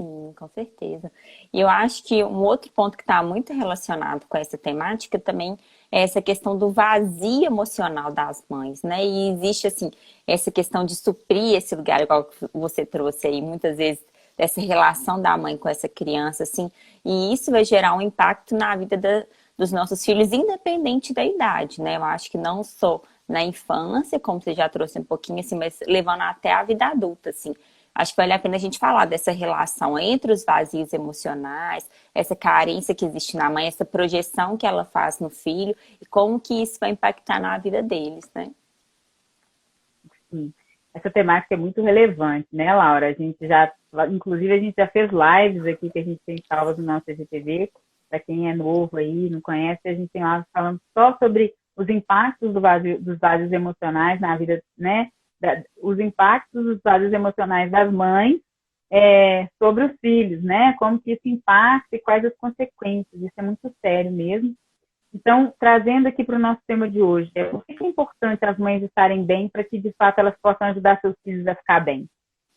Sim, com certeza. E eu acho que um outro ponto que está muito relacionado com essa temática também é essa questão do vazio emocional das mães, né? E existe, assim, essa questão de suprir esse lugar, igual que você trouxe aí, muitas vezes, dessa relação da mãe com essa criança, assim, e isso vai gerar um impacto na vida dos nossos filhos, independente da idade, né? Eu acho que não só na infância, como você já trouxe um pouquinho, assim, mas levando até a vida adulta, assim. Acho que vale a pena a gente falar dessa relação entre os vazios emocionais, essa carência que existe na mãe, essa projeção que ela faz no filho e como que isso vai impactar na vida deles, né? Sim. Essa temática é muito relevante, né, Laura? Inclusive, a gente já fez lives aqui que a gente tem salvas no nosso IGTV. Para quem é novo aí, não conhece, a gente tem lives falando só sobre os impactos dos vazios emocionais na vida, né? Os impactos dos vazios emocionais das mães sobre os filhos, né? Como que isso impacta e quais as consequências. Isso é muito sério mesmo. Então, trazendo aqui para o nosso tema de hoje, por que é importante as mães estarem bem para que, de fato, elas possam ajudar seus filhos a ficar bem?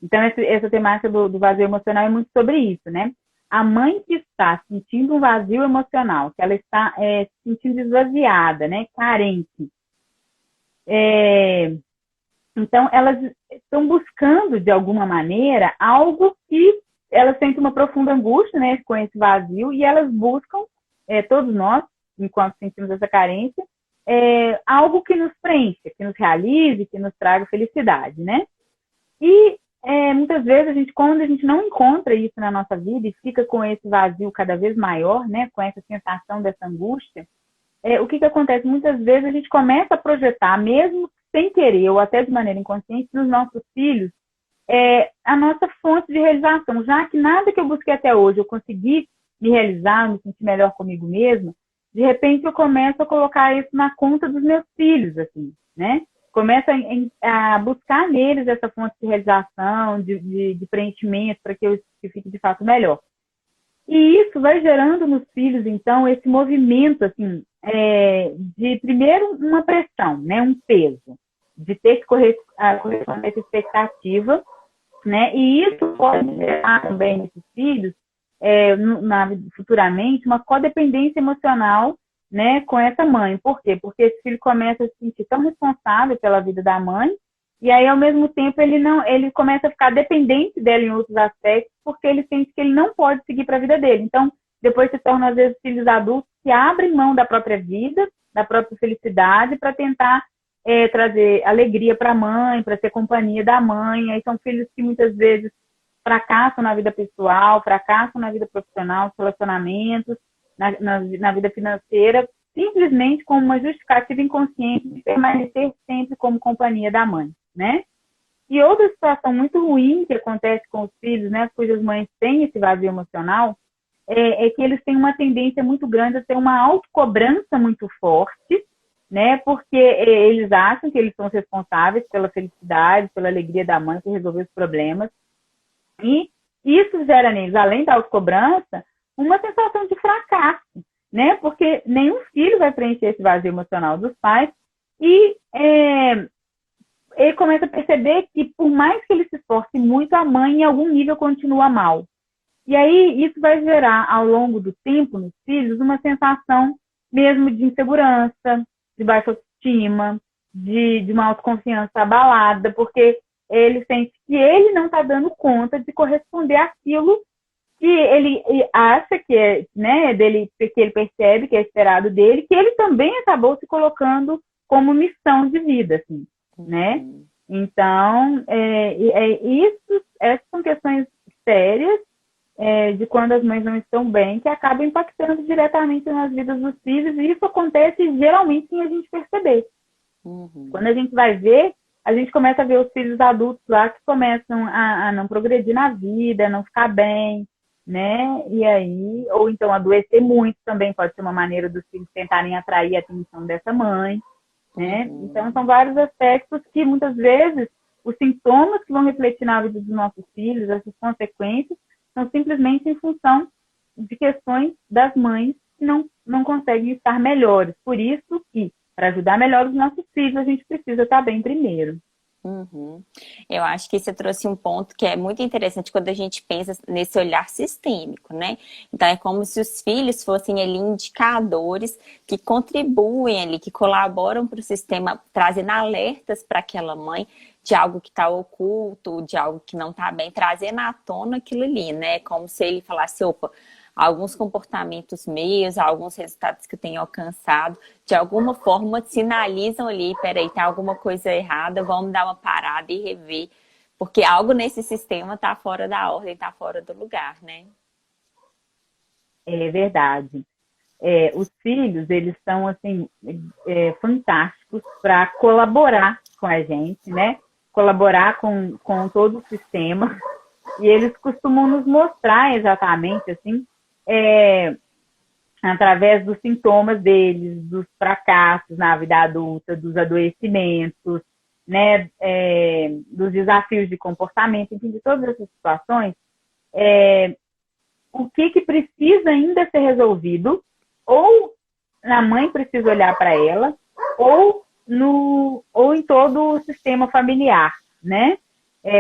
Então, essa temática do vazio emocional é muito sobre isso, né? A mãe que está sentindo um vazio emocional, que ela está se sentindo esvaziada, né? Carente. Então, elas estão buscando, de alguma maneira, algo que elas sentem uma profunda angústia, né? Com esse vazio, e elas buscam, todos nós, enquanto sentimos essa carência, algo que nos preencha, que nos realize, que nos traga felicidade, né? E muitas vezes, quando a gente não encontra isso na nossa vida e fica com esse vazio cada vez maior, né? Com essa sensação dessa angústia, o que acontece? Muitas vezes a gente começa a projetar, mesmo sem querer ou até de maneira inconsciente, nos nossos filhos, a nossa fonte de realização. Já que nada que eu busquei até hoje eu consegui me realizar, me sentir melhor comigo mesma, de repente eu começo a colocar isso na conta dos meus filhos, assim, né? Começo a buscar neles essa fonte de realização, de preenchimento, para que eu fique de fato melhor. E isso vai gerando nos filhos, então, esse movimento, assim, de, primeiro, uma pressão, né? Um peso, de ter que corresponder a essa expectativa, né? E isso pode gerar também nesses filhos, futuramente, uma codependência emocional, né, com essa mãe. Por quê? Porque esse filho começa a se sentir tão responsável pela vida da mãe, e aí, ao mesmo tempo, ele começa a ficar dependente dela em outros aspectos, porque ele sente que ele não pode seguir para a vida dele. Então, depois se torna, às vezes, filhos adultos que abrem mão da própria vida, da própria felicidade, para tentar trazer alegria para a mãe, para ser companhia da mãe. Aí são filhos que muitas vezes fracassam na vida pessoal, fracassam na vida profissional, nos relacionamentos, na vida financeira, simplesmente como uma justificativa inconsciente de permanecer sempre como companhia da mãe, né? E outra situação muito ruim que acontece com os filhos, né, cujas mães têm esse vazio emocional, é que eles têm uma tendência muito grande a ter uma autocobrança muito forte, né, porque eles acham que eles são responsáveis pela felicidade, pela alegria da mãe, por resolver os problemas. E isso gera neles, além da autocobrança, uma sensação de fracasso, né? Porque nenhum filho vai preencher esse vazio emocional dos pais e ele começa a perceber que, por mais que ele se esforce muito, a mãe, em algum nível, continua mal. E aí, isso vai gerar, ao longo do tempo, nos filhos, uma sensação mesmo de insegurança, de baixa autoestima, de uma autoconfiança abalada, porque ele sente que ele não está dando conta de corresponder àquilo que ele acha que é, né, dele, que ele percebe que é esperado dele, que ele também acabou se colocando como missão de vida, assim, né? Então, essas são questões sérias de quando as mães não estão bem, que acabam impactando diretamente nas vidas dos filhos, e isso acontece geralmente sem a gente perceber. Quando a gente vai ver, a gente começa a ver os filhos adultos lá que começam a não progredir na vida, a não ficar bem, né? E aí, ou então adoecer muito também pode ser uma maneira dos filhos tentarem atrair a atenção dessa mãe, né? Então, são vários aspectos que, muitas vezes, os sintomas que vão refletir na vida dos nossos filhos, essas consequências, são simplesmente em função de questões das mães que não conseguem estar melhores. Por isso que, para ajudar melhor os nossos filhos, a gente precisa estar bem primeiro. Uhum. Eu acho que você trouxe um ponto que é muito interessante quando a gente pensa nesse olhar sistêmico, né? Então é como se os filhos fossem ali indicadores que contribuem ali, que colaboram para o sistema, trazendo alertas para aquela mãe de algo que está oculto, de algo que não está bem, trazendo à tona aquilo ali, né? Como se ele falasse, opa, alguns comportamentos meus, alguns resultados que eu tenho alcançado, de alguma forma sinalizam ali, peraí, tem alguma coisa errada, vamos dar uma parada e rever, porque algo nesse sistema está fora da ordem, está fora do lugar, né? É verdade. Os filhos, eles são, assim, fantásticos para colaborar com a gente, né? Colaborar com todo o sistema. E eles costumam nos mostrar exatamente, assim, é, através dos sintomas deles, dos fracassos na vida adulta, dos adoecimentos, né, dos desafios de comportamento, enfim, de todas essas situações, o que precisa ainda ser resolvido, ou a mãe precisa olhar para ela, ou em todo o sistema familiar, né?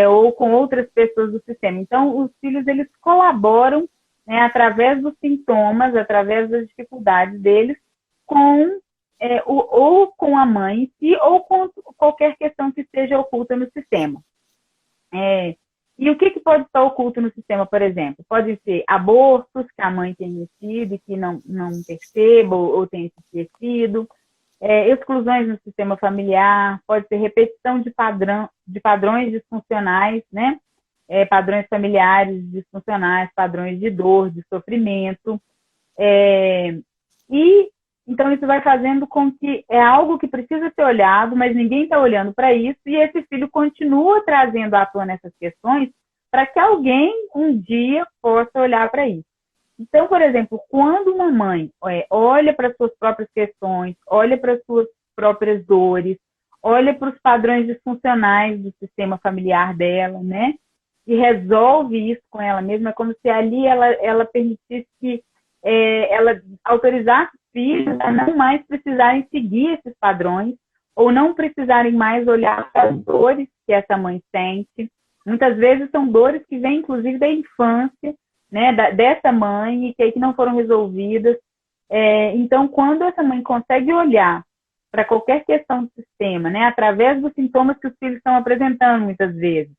Ou com outras pessoas do sistema. Então, os filhos, eles colaboram, né, através dos sintomas, através das dificuldades deles, com ou com a mãe em si, ou com qualquer questão que esteja oculta no sistema. E o que pode estar oculto no sistema, por exemplo? Pode ser abortos que a mãe tenha tido e que não perceba ou tenha se esquecido, exclusões no sistema familiar, pode ser repetição de padrões disfuncionais, né? Padrões familiares disfuncionais, padrões de dor, de sofrimento. E então isso vai fazendo com que é algo que precisa ser olhado, mas ninguém está olhando para isso, e esse filho continua trazendo à tona essas questões para que alguém um dia possa olhar para isso. Então, por exemplo, quando uma mãe olha para as suas próprias questões, olha para as suas próprias dores, olha para os padrões disfuncionais do sistema familiar dela, né? E resolve isso com ela mesma, é como se ali ela permitisse que ela autorizasse os filhos a não mais precisarem seguir esses padrões, ou não precisarem mais olhar para as dores que essa mãe sente. Muitas vezes são dores que vêm, inclusive, da infância, né, dessa mãe, e que não foram resolvidas. Então, quando essa mãe consegue olhar para qualquer questão do sistema, né, através dos sintomas que os filhos estão apresentando, muitas vezes,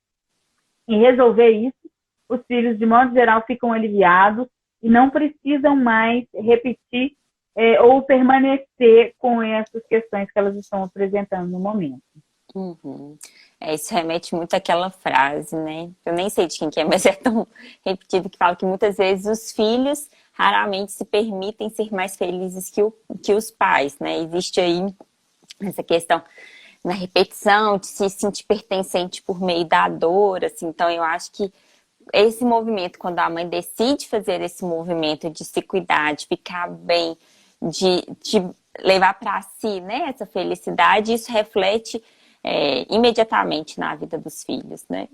e resolver isso, os filhos, de modo geral, ficam aliviados e não precisam mais repetir ou permanecer com essas questões que elas estão apresentando no momento. Uhum. Isso remete muito àquela frase, né? Eu nem sei de quem que é, mas é tão repetido, que fala que muitas vezes os filhos raramente se permitem ser mais felizes que os pais, né? Existe aí essa questão na repetição, de se sentir pertencente por meio da dor, assim. Então eu acho que esse movimento, quando a mãe decide fazer esse movimento de se cuidar, de ficar bem, de levar para si, né, essa felicidade, isso reflete imediatamente na vida dos filhos, né?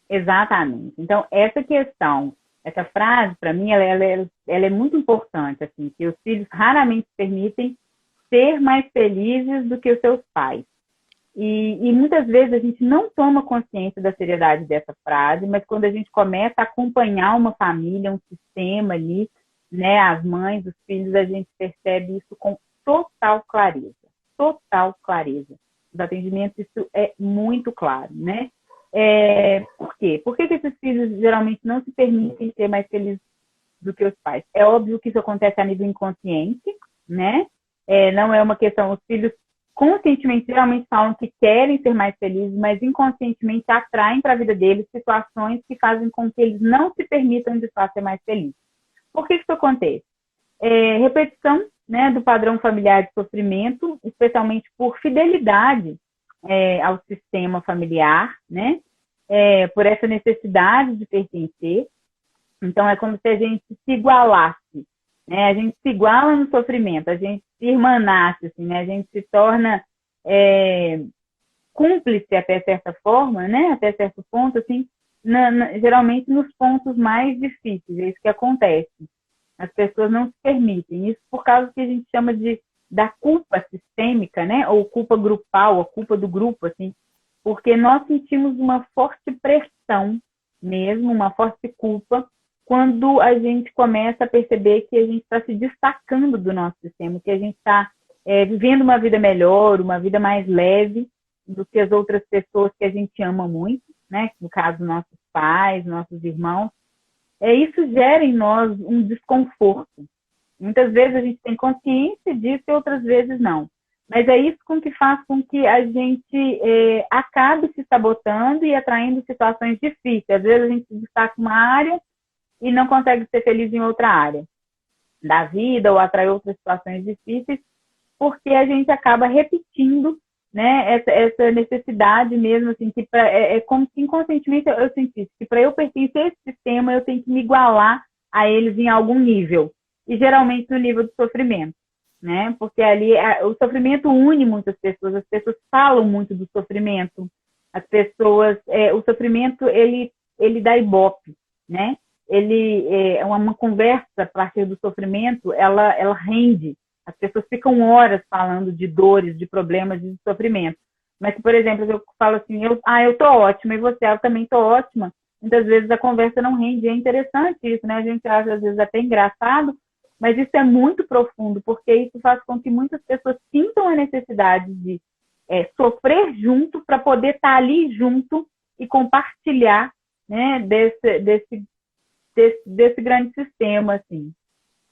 Exatamente. Então, essa questão, essa frase, para mim, ela é muito importante, assim, que os filhos raramente se permitem ser mais felizes do que os seus pais. E muitas vezes a gente não toma consciência da seriedade dessa frase, mas quando a gente começa a acompanhar uma família, um sistema ali, né, as mães, os filhos, a gente percebe isso com total clareza. Total clareza. Os atendimentos, isso é muito claro, né? Por quê? Por que esses filhos geralmente não se permitem ser mais felizes do que os pais? É óbvio que isso acontece a nível inconsciente, né? Não é uma questão, os filhos conscientemente geralmente falam que querem ser mais felizes, mas inconscientemente atraem para a vida deles situações que fazem com que eles não se permitam de fato ser mais felizes. Por que isso acontece? Repetição, né, do padrão familiar de sofrimento, especialmente por fidelidade ao sistema familiar, né? Por essa necessidade de pertencer. Então, é como se a gente se igualasse, né? A gente se iguala no sofrimento, a gente se irmanasse, assim, né? A gente se torna cúmplice até certa forma, né? Até certo ponto, assim, geralmente nos pontos mais difíceis, é isso que acontece. As pessoas não se permitem, isso por causa do que a gente chama da culpa sistêmica, né? Ou culpa grupal, a culpa do grupo, assim, porque nós sentimos uma forte pressão mesmo, uma forte culpa, quando a gente começa a perceber que a gente está se destacando do nosso sistema, que a gente está vivendo uma vida melhor, uma vida mais leve do que as outras pessoas que a gente ama muito, né? No caso, nossos pais, nossos irmãos. Isso gera em nós um desconforto. Muitas vezes a gente tem consciência disso e outras vezes não. Mas é isso que faz com que a gente acabe se sabotando e atraindo situações difíceis. Às vezes a gente se destaca em uma área e não consegue ser feliz em outra área da vida ou atrai outras situações difíceis, porque a gente acaba repetindo, né, essa necessidade mesmo, assim, que é como se inconscientemente eu sentisse que para eu pertencer a esse sistema eu tenho que me igualar a eles em algum nível. E geralmente no nível do sofrimento, né? Porque ali o sofrimento une muitas pessoas, as pessoas falam muito do sofrimento, as pessoas, o sofrimento ele dá ibope, né? Ele é uma conversa a partir do sofrimento, ela rende. As pessoas ficam horas falando de dores, de problemas, de sofrimento. Mas, por exemplo, eu falo assim, eu tô ótima, e você, eu também tô ótima. Muitas vezes a conversa não rende. É interessante isso, né? A gente acha, às vezes, até engraçado, mas isso é muito profundo, porque isso faz com que muitas pessoas sintam a necessidade de sofrer junto para poder estar ali junto e compartilhar, né, desse grande sistema, assim.